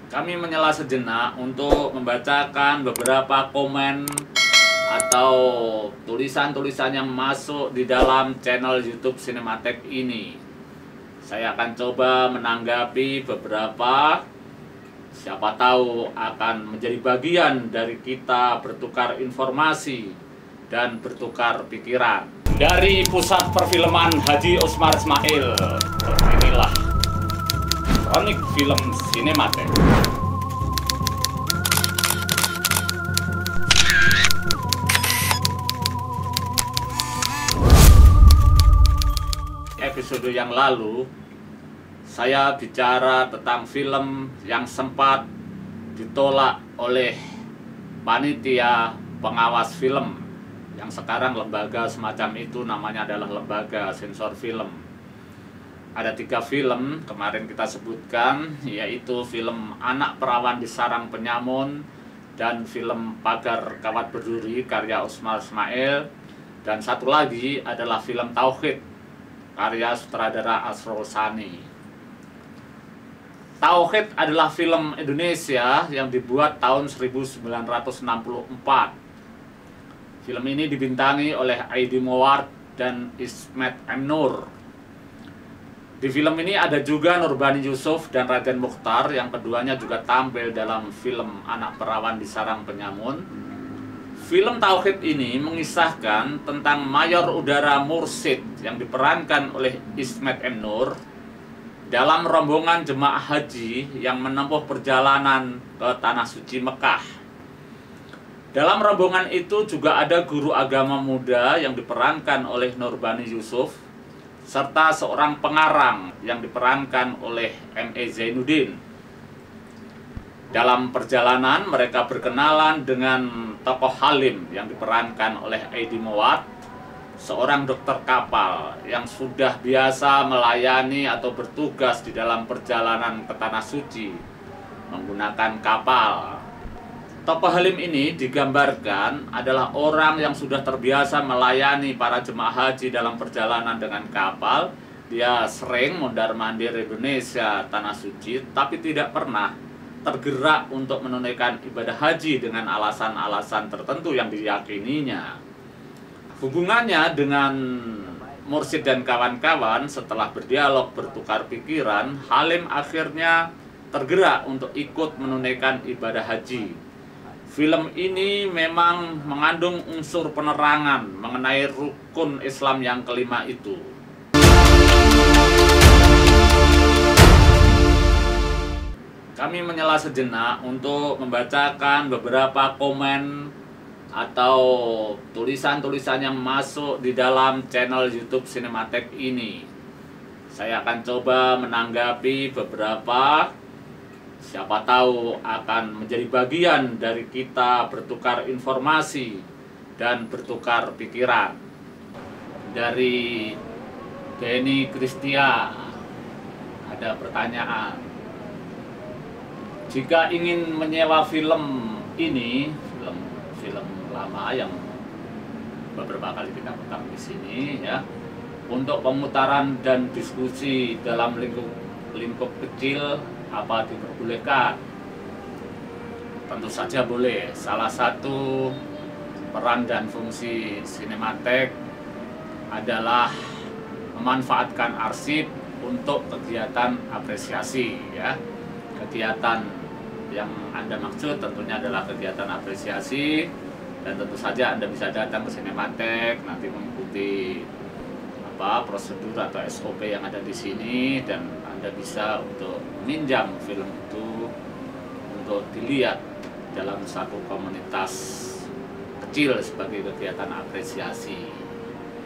Kami menyela sejenak untuk membacakan beberapa komen atau tulisan-tulisan yang masuk di dalam channel YouTube Cinematek ini. Saya akan coba menanggapi beberapa, siapa tahu akan menjadi bagian dari kita bertukar informasi dan bertukar pikiran. Dari Pusat Perfilman Haji Usmar Ismail, inilah Kronik Film Cinematek. Episode yang lalu saya bicara tentang film yang sempat ditolak oleh panitia pengawas film, yang sekarang lembaga semacam itu namanya adalah lembaga sensor film. Ada 3 film kemarin kita sebutkan, yaitu film Anak Perawan di Sarang Penyamun dan film Pagar Kawat Berduri karya Usmar Ismail, dan satu lagi adalah film Tauhid karya sutradara Asrul Sani. Tauhid adalah film Indonesia yang dibuat tahun 1964. Film ini dibintangi oleh Aidi Moward dan Ismet M. Nur. Di film ini ada juga Nurbani Yusuf dan Raden Mukhtar, yang keduanya juga tampil dalam film Anak Perawan di Sarang Penyamun. Film Tauhid ini mengisahkan tentang Mayor Udara Mursid yang diperankan oleh Ismet M. Nur dalam rombongan jemaah haji yang menempuh perjalanan ke Tanah Suci Mekah. Dalam rombongan itu juga ada guru agama muda yang diperankan oleh Nurbani Yusuf, serta seorang pengarang yang diperankan oleh M.E. Zainuddin. Dalam perjalanan mereka berkenalan dengan tokoh Halim yang diperankan oleh Aidi Moward, seorang dokter kapal yang sudah biasa melayani atau bertugas di dalam perjalanan ke Tanah Suci menggunakan kapal. Tokoh Halim ini digambarkan adalah orang yang sudah terbiasa melayani para jemaah haji dalam perjalanan dengan kapal. Dia sering mondar-mandir Indonesia, Tanah Suci, tapi tidak pernah tergerak untuk menunaikan ibadah haji dengan alasan-alasan tertentu yang diyakininya. Hubungannya dengan Mursid dan kawan-kawan, setelah berdialog bertukar pikiran, Halim akhirnya tergerak untuk ikut menunaikan ibadah haji. Film ini memang mengandung unsur penerangan mengenai rukun Islam yang kelima itu. Kami menyela sejenak untuk membacakan beberapa komen atau tulisan-tulisan yang masuk di dalam channel YouTube Cinematek ini. Saya akan coba menanggapi beberapa, siapa tahu akan menjadi bagian dari kita bertukar informasi dan bertukar pikiran. Dari Benny Kristia ada pertanyaan. Jika ingin menyewa film ini, film lama yang beberapa kali kita putar di sini ya, untuk pemutaran dan diskusi dalam lingkup kecil, apa diperbolehkan? Tentu saja boleh. Salah satu peran dan fungsi Cinematek adalah memanfaatkan arsip untuk kegiatan apresiasi ya. Kegiatan yang Anda maksud tentunya adalah kegiatan apresiasi, dan tentu saja Anda bisa datang ke Cinematek, nanti mengikuti prosedur atau SOP yang ada di sini, dan Anda bisa untuk meminjam film itu untuk dilihat dalam satu komunitas kecil sebagai kegiatan apresiasi.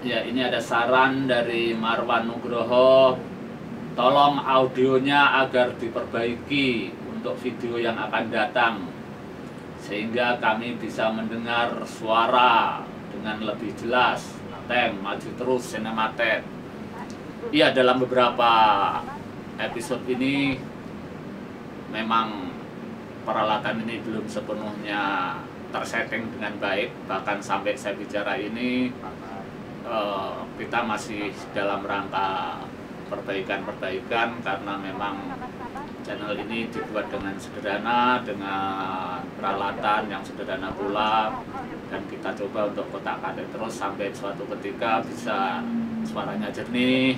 Ya, ini ada saran dari Marwan Nugroho, tolong audionya agar diperbaiki untuk video yang akan datang, sehingga kami bisa mendengar suara dengan lebih jelas. Maju terus Cinematek. Iya, dalam beberapa episode ini memang peralatan ini belum sepenuhnya tersetting dengan baik. Bahkan sampai saya bicara ini kita masih dalam rangka perbaikan-perbaikan, karena memang Channel ini dibuat dengan sederhana, dengan peralatan yang sederhana pula, dan kita coba untuk kotak-katik terus sampai suatu ketika bisa suaranya jernih,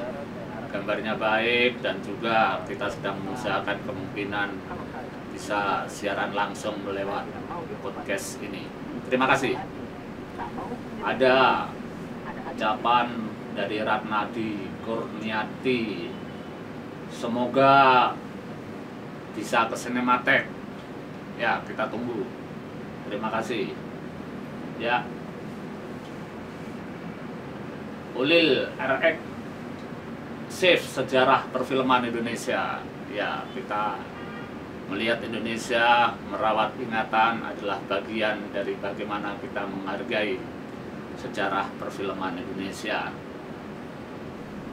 gambarnya baik, dan juga kita sedang mengusahakan kemungkinan bisa siaran langsung lewat podcast ini. Terima kasih. Ada ucapan dari Ratnadi Kurniati, semoga bisa ke Cinematheque. Ya, kita tunggu. Terima kasih. Ya. Ulil RX Save Sejarah Perfilman Indonesia. Ya, kita melihat Indonesia, merawat ingatan adalah bagian dari bagaimana kita menghargai sejarah perfilman Indonesia.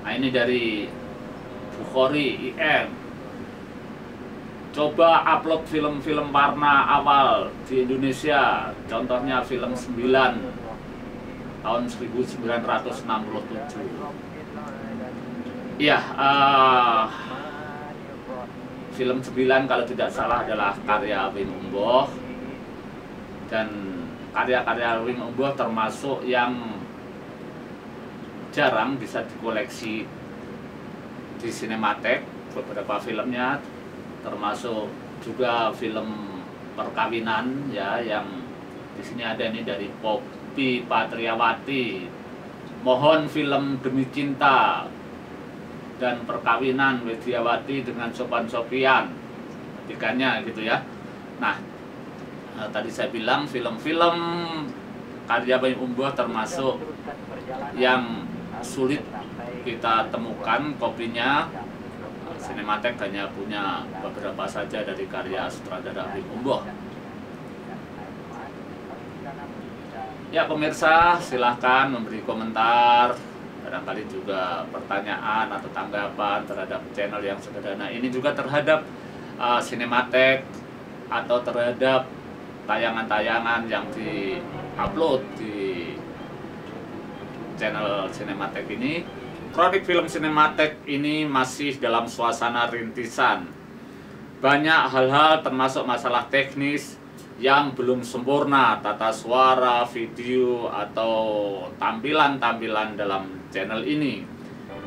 Nah, ini dari Bukhari IM. Coba upload film-film warna awal di Indonesia. Contohnya film 9 tahun 1967. Iya, film 9 kalau tidak salah adalah karya Wim Umboh. Dan karya-karya Wim Umboh termasuk yang jarang bisa dikoleksi di Cinematheque. Beberapa filmnya termasuk juga film perkawinan, ya, yang di sini ada ini dari Poppy Patriawati. Mohon film Demi Cinta dan Perkawinan Widiawati dengan Sopan Sopian, ketiganya gitu ya. Nah, tadi saya bilang film-film karya Wim Umboh termasuk yang sulit kita temukan kopinya. Cinematheque hanya punya beberapa saja dari karya sutradara Wim Umboh. Ya pemirsa, silahkan memberi komentar, barangkali juga pertanyaan atau tanggapan terhadap channel yang sederhana ini, juga terhadap Cinematheque atau terhadap tayangan-tayangan yang di-upload di channel Cinematheque ini. Kronik Film Cinematheque ini masih dalam suasana rintisan. Banyak hal-hal termasuk masalah teknis yang belum sempurna, tata suara, video, atau tampilan-tampilan dalam channel ini.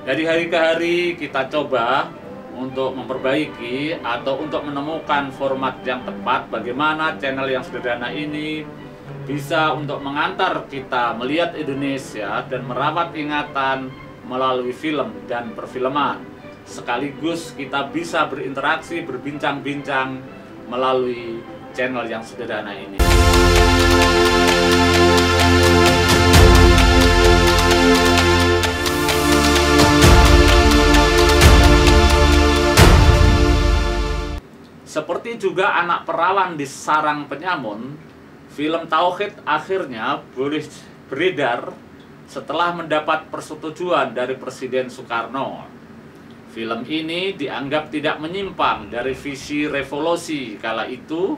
Dari hari ke hari kita coba untuk memperbaiki atau untuk menemukan format yang tepat bagaimana channel yang sederhana ini bisa untuk mengantar kita melihat Indonesia dan merawat ingatan melalui film dan perfilman. Sekaligus kita bisa berinteraksi, berbincang-bincang melalui channel yang sederhana ini. Seperti juga Anak Perawan di Sarang Penyamun, film Tauhid akhirnya boleh beredar setelah mendapat persetujuan dari Presiden Soekarno. Film ini dianggap tidak menyimpang dari visi revolusi kala itu,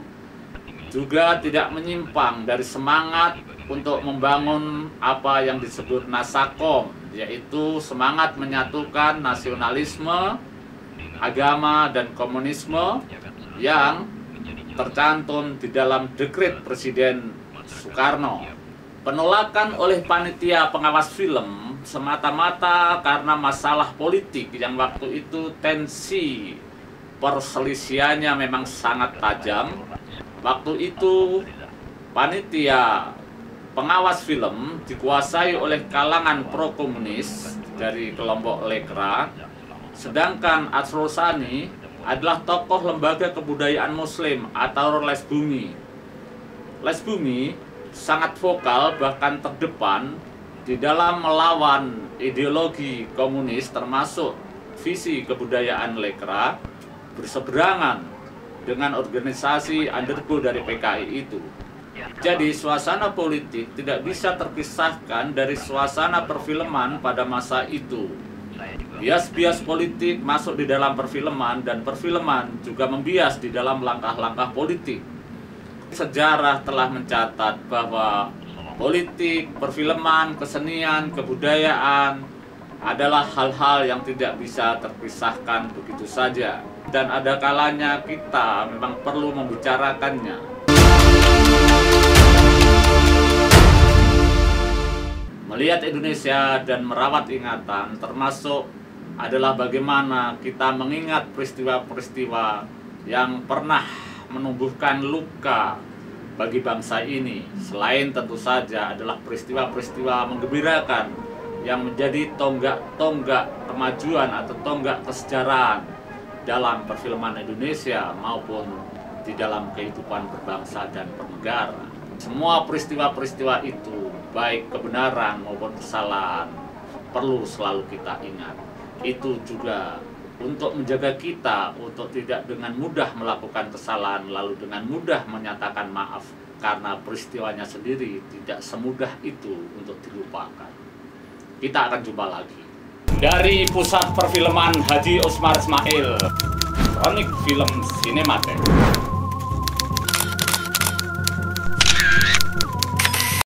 juga tidak menyimpang dari semangat untuk membangun apa yang disebut Nasakom, yaitu semangat menyatukan nasionalisme, agama, dan komunisme yang tercantum di dalam dekret Presiden Soekarno. Penolakan oleh panitia pengawas film semata-mata karena masalah politik yang waktu itu tensi perselisihannya memang sangat tajam. Waktu itu panitia pengawas film dikuasai oleh kalangan pro-komunis dari kelompok Lekra, sedangkan Asrul Sani adalah tokoh lembaga kebudayaan muslim atau Les Bumi. Les Bumi sangat vokal bahkan terdepan di dalam melawan ideologi komunis termasuk visi kebudayaan Lekra berseberangan dengan organisasi undergo dari PKI itu. Jadi suasana politik tidak bisa terpisahkan dari suasana perfilman pada masa itu. Bias-bias politik masuk di dalam perfilman dan perfilman juga membias di dalam langkah-langkah politik. Sejarah telah mencatat bahwa politik, perfilman, kesenian, kebudayaan adalah hal-hal yang tidak bisa terpisahkan begitu saja. dan ada kalanya kita memang perlu membicarakannya. Melihat Indonesia dan merawat ingatan termasuk adalah bagaimana kita mengingat peristiwa-peristiwa yang pernah menumbuhkan luka bagi bangsa ini. Selain tentu saja adalah peristiwa-peristiwa menggembirakan yang menjadi tonggak-tonggak kemajuan atau tonggak kesejarahan dalam perfilman Indonesia maupun di dalam kehidupan berbangsa dan bernegara. Semua peristiwa-peristiwa itu, baik kebenaran maupun kesalahan, perlu selalu kita ingat. Itu juga untuk menjaga kita untuk tidak dengan mudah melakukan kesalahan lalu dengan mudah menyatakan maaf, karena peristiwanya sendiri tidak semudah itu untuk dilupakan. Kita akan jumpa lagi. Dari Pusat Perfilman Haji Osmar Ismail, Kronik Film Sinematek.